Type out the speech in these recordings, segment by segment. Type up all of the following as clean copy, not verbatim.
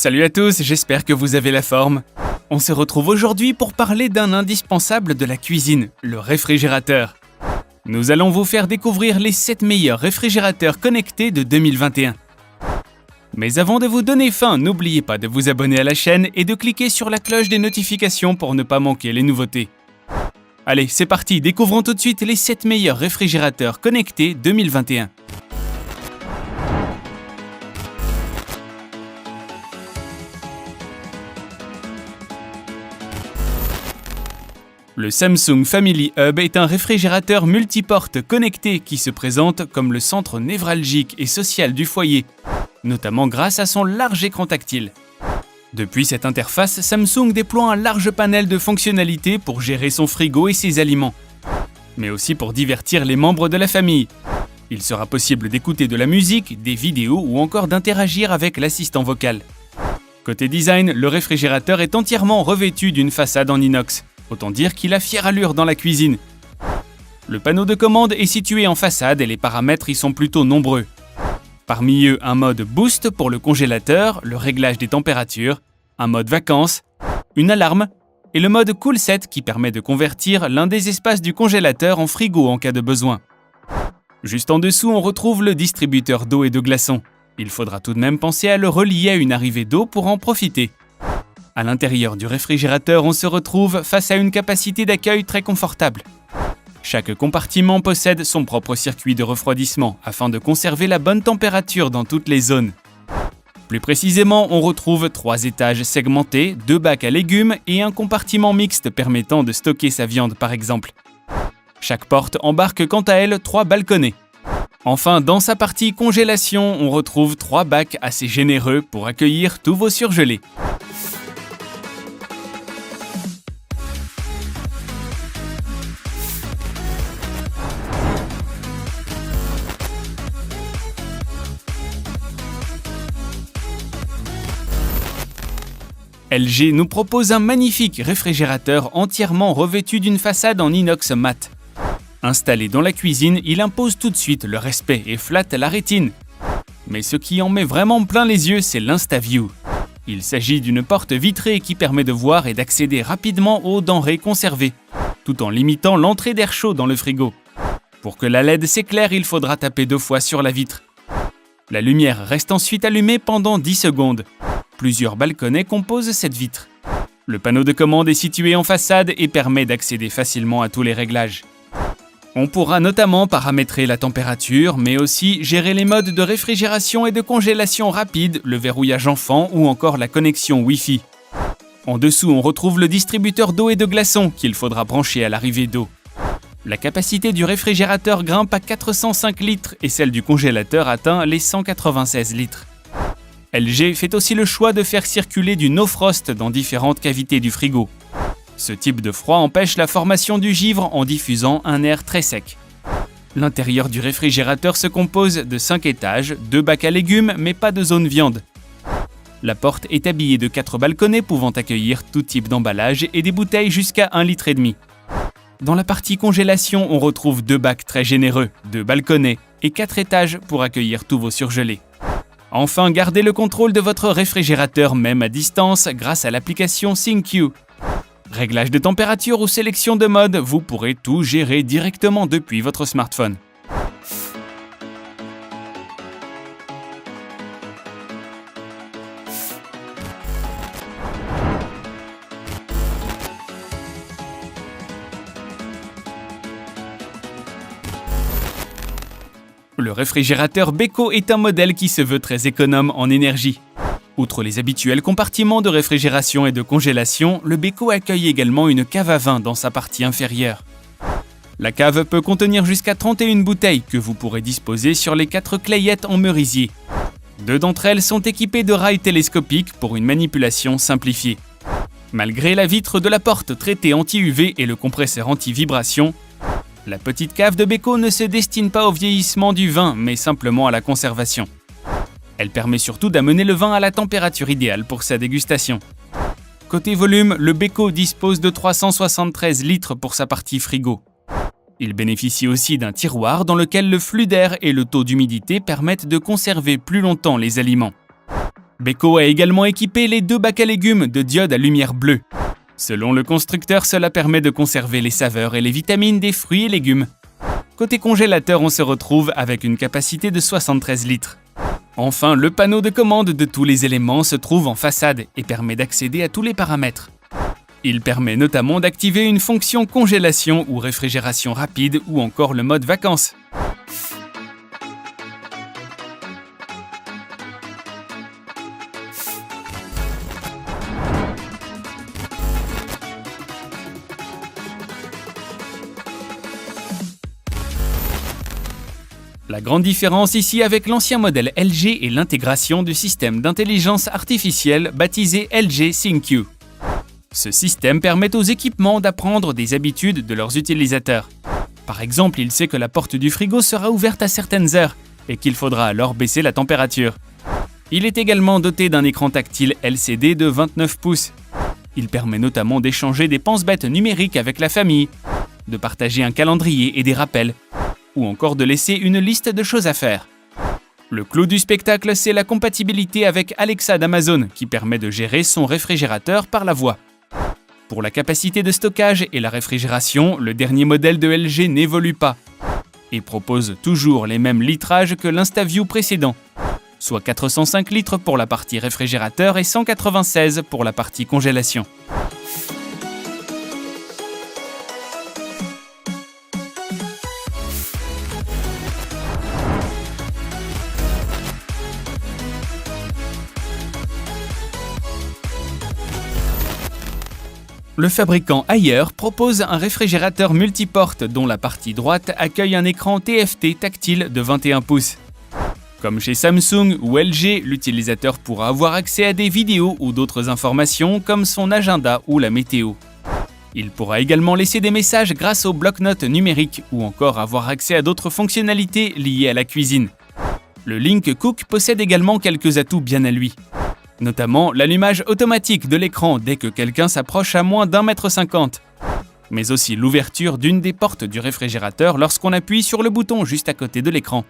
Salut à tous, j'espère que vous avez la forme. On se retrouve aujourd'hui pour parler d'un indispensable de la cuisine, le réfrigérateur. Nous allons vous faire découvrir les 7 meilleurs réfrigérateurs connectés de 2021. Mais avant de vous donner faim, n'oubliez pas de vous abonner à la chaîne et de cliquer sur la cloche des notifications pour ne pas manquer les nouveautés. Allez, c'est parti, découvrons tout de suite les 7 meilleurs réfrigérateurs connectés 2021. Le Samsung Family Hub est un réfrigérateur multiporte connecté qui se présente comme le centre névralgique et social du foyer, notamment grâce à son large écran tactile. Depuis cette interface, Samsung déploie un large panel de fonctionnalités pour gérer son frigo et ses aliments, mais aussi pour divertir les membres de la famille. Il sera possible d'écouter de la musique, des vidéos ou encore d'interagir avec l'assistant vocal. Côté design, le réfrigérateur est entièrement revêtu d'une façade en inox. Autant dire qu'il a fière allure dans la cuisine. Le panneau de commande est situé en façade et les paramètres y sont plutôt nombreux. Parmi eux, un mode boost pour le congélateur, le réglage des températures, un mode vacances, une alarme et le mode cool set qui permet de convertir l'un des espaces du congélateur en frigo en cas de besoin. Juste en dessous, on retrouve le distributeur d'eau et de glaçons. Il faudra tout de même penser à le relier à une arrivée d'eau pour en profiter. À l'intérieur du réfrigérateur, on se retrouve face à une capacité d'accueil très confortable. Chaque compartiment possède son propre circuit de refroidissement afin de conserver la bonne température dans toutes les zones. Plus précisément, on retrouve 3 étages segmentés, 2 bacs à légumes et un compartiment mixte permettant de stocker sa viande par exemple. Chaque porte embarque quant à elle 3 balconnets. Enfin, dans sa partie congélation, on retrouve 3 bacs assez généreux pour accueillir tous vos surgelés. LG nous propose un magnifique réfrigérateur entièrement revêtu d'une façade en inox mat. Installé dans la cuisine, il impose tout de suite le respect et flatte la rétine. Mais ce qui en met vraiment plein les yeux, c'est l'InstaView. Il s'agit d'une porte vitrée qui permet de voir et d'accéder rapidement aux denrées conservées, tout en limitant l'entrée d'air chaud dans le frigo. Pour que la LED s'éclaire, il faudra taper 2 fois sur la vitre. La lumière reste ensuite allumée pendant 10 secondes. Plusieurs balconnets composent cette vitre. Le panneau de commande est situé en façade et permet d'accéder facilement à tous les réglages. On pourra notamment paramétrer la température, mais aussi gérer les modes de réfrigération et de congélation rapide, le verrouillage enfant ou encore la connexion Wi-Fi. En dessous, on retrouve le distributeur d'eau et de glaçons qu'il faudra brancher à l'arrivée d'eau. La capacité du réfrigérateur grimpe à 405 litres et celle du congélateur atteint les 196 litres. LG fait aussi le choix de faire circuler du no-frost dans différentes cavités du frigo. Ce type de froid empêche la formation du givre en diffusant un air très sec. L'intérieur du réfrigérateur se compose de 5 étages, 2 bacs à légumes mais pas de zone viande. La porte est habillée de 4 balconnets pouvant accueillir tout type d'emballage et des bouteilles jusqu'à 1,5 litre. Dans la partie congélation, on retrouve 2 bacs très généreux, 2 balconnets et 4 étages pour accueillir tous vos surgelés. Enfin, gardez le contrôle de votre réfrigérateur même à distance grâce à l'application ThinQ. Réglage de température ou sélection de mode, vous pourrez tout gérer directement depuis votre smartphone. Le réfrigérateur Beko est un modèle qui se veut très économe en énergie. Outre les habituels compartiments de réfrigération et de congélation, le Beko accueille également une cave à vin dans sa partie inférieure. La cave peut contenir jusqu'à 31 bouteilles que vous pourrez disposer sur les 4 clayettes en merisier. 2 d'entre elles sont équipées de rails télescopiques pour une manipulation simplifiée. Malgré la vitre de la porte traitée anti-UV et le compresseur anti-vibration, la petite cave de Beko ne se destine pas au vieillissement du vin, mais simplement à la conservation. Elle permet surtout d'amener le vin à la température idéale pour sa dégustation. Côté volume, le Beko dispose de 373 litres pour sa partie frigo. Il bénéficie aussi d'un tiroir dans lequel le flux d'air et le taux d'humidité permettent de conserver plus longtemps les aliments. Beko a également équipé les 2 bacs à légumes de diodes à lumière bleue. Selon le constructeur, cela permet de conserver les saveurs et les vitamines des fruits et légumes. Côté congélateur, on se retrouve avec une capacité de 73 litres. Enfin, le panneau de commande de tous les éléments se trouve en façade et permet d'accéder à tous les paramètres. Il permet notamment d'activer une fonction congélation ou réfrigération rapide ou encore le mode vacances. La grande différence ici avec l'ancien modèle LG est l'intégration du système d'intelligence artificielle baptisé LG ThinQ. Ce système permet aux équipements d'apprendre des habitudes de leurs utilisateurs. Par exemple, il sait que la porte du frigo sera ouverte à certaines heures et qu'il faudra alors baisser la température. Il est également doté d'un écran tactile LCD de 29 pouces. Il permet notamment d'échanger des pense-bêtes numériques avec la famille, de partager un calendrier et des rappels, ou encore de laisser une liste de choses à faire. Le clou du spectacle, c'est la compatibilité avec Alexa d'Amazon qui permet de gérer son réfrigérateur par la voix. Pour la capacité de stockage et la réfrigération, le dernier modèle de LG n'évolue pas et propose toujours les mêmes litrages que l'InstaView précédent, soit 405 litres pour la partie réfrigérateur et 196 pour la partie congélation. Le fabricant Haier propose un réfrigérateur multiporte dont la partie droite accueille un écran TFT tactile de 21 pouces. Comme chez Samsung ou LG, l'utilisateur pourra avoir accès à des vidéos ou d'autres informations comme son agenda ou la météo. Il pourra également laisser des messages grâce au bloc-notes numérique ou encore avoir accès à d'autres fonctionnalités liées à la cuisine. Le Link Cook possède également quelques atouts bien à lui. Notamment l'allumage automatique de l'écran dès que quelqu'un s'approche à moins d'1,50 m, mais aussi l'ouverture d'une des portes du réfrigérateur lorsqu'on appuie sur le bouton juste à côté de l'écran.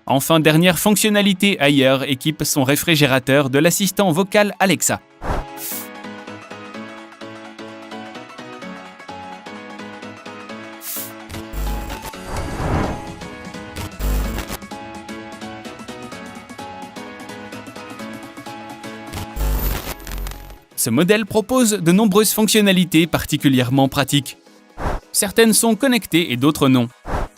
Enfin, dernière fonctionnalité, Haier équipe son réfrigérateur de l'assistant vocal Alexa. Ce modèle propose de nombreuses fonctionnalités particulièrement pratiques. Certaines sont connectées et d'autres non.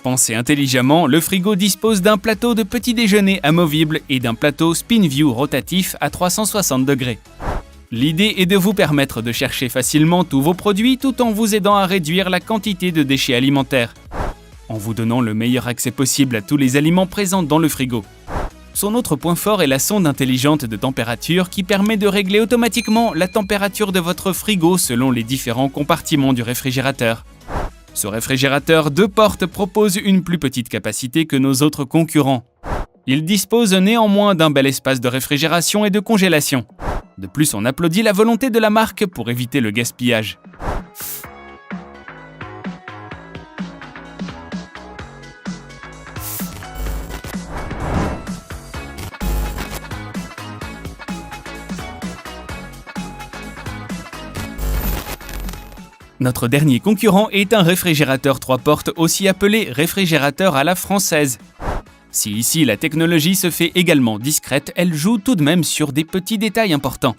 Pensez intelligemment, le frigo dispose d'un plateau de petit déjeuner amovible et d'un plateau Spin View rotatif à 360 degrés. L'idée est de vous permettre de chercher facilement tous vos produits tout en vous aidant à réduire la quantité de déchets alimentaires, en vous donnant le meilleur accès possible à tous les aliments présents dans le frigo. Son autre point fort est la sonde intelligente de température qui permet de régler automatiquement la température de votre frigo selon les différents compartiments du réfrigérateur. Ce réfrigérateur 2 portes propose une plus petite capacité que nos autres concurrents. Il dispose néanmoins d'un bel espace de réfrigération et de congélation. De plus, on applaudit la volonté de la marque pour éviter le gaspillage. Notre dernier concurrent est un réfrigérateur 3 portes aussi appelé réfrigérateur à la française. Si ici la technologie se fait également discrète, elle joue tout de même sur des petits détails importants.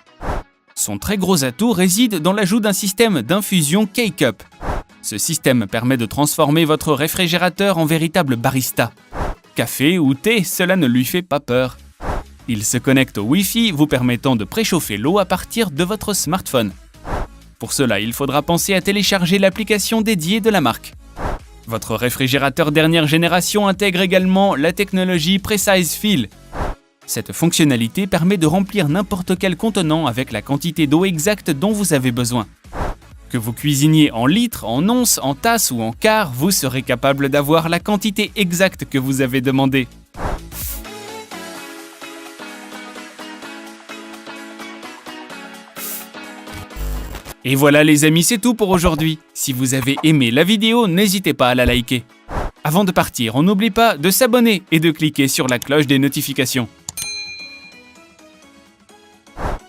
Son très gros atout réside dans l'ajout d'un système d'infusion K-Cup. Ce système permet de transformer votre réfrigérateur en véritable barista. Café ou thé, cela ne lui fait pas peur. Il se connecte au Wi-Fi, vous permettant de préchauffer l'eau à partir de votre smartphone. Pour cela, il faudra penser à télécharger l'application dédiée de la marque. Votre réfrigérateur dernière génération intègre également la technologie Precise Fill. Cette fonctionnalité permet de remplir n'importe quel contenant avec la quantité d'eau exacte dont vous avez besoin. Que vous cuisiniez en litres, en onces, en tasses ou en quarts, vous serez capable d'avoir la quantité exacte que vous avez demandée. Et voilà les amis, c'est tout pour aujourd'hui. Si vous avez aimé la vidéo, n'hésitez pas à la liker. Avant de partir, on n'oublie pas de s'abonner et de cliquer sur la cloche des notifications.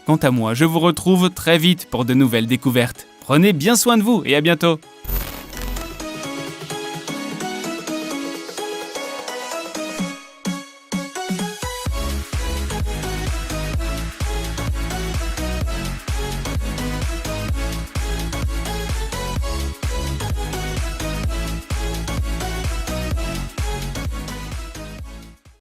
Quant à moi, je vous retrouve très vite pour de nouvelles découvertes. Prenez bien soin de vous et à bientôt!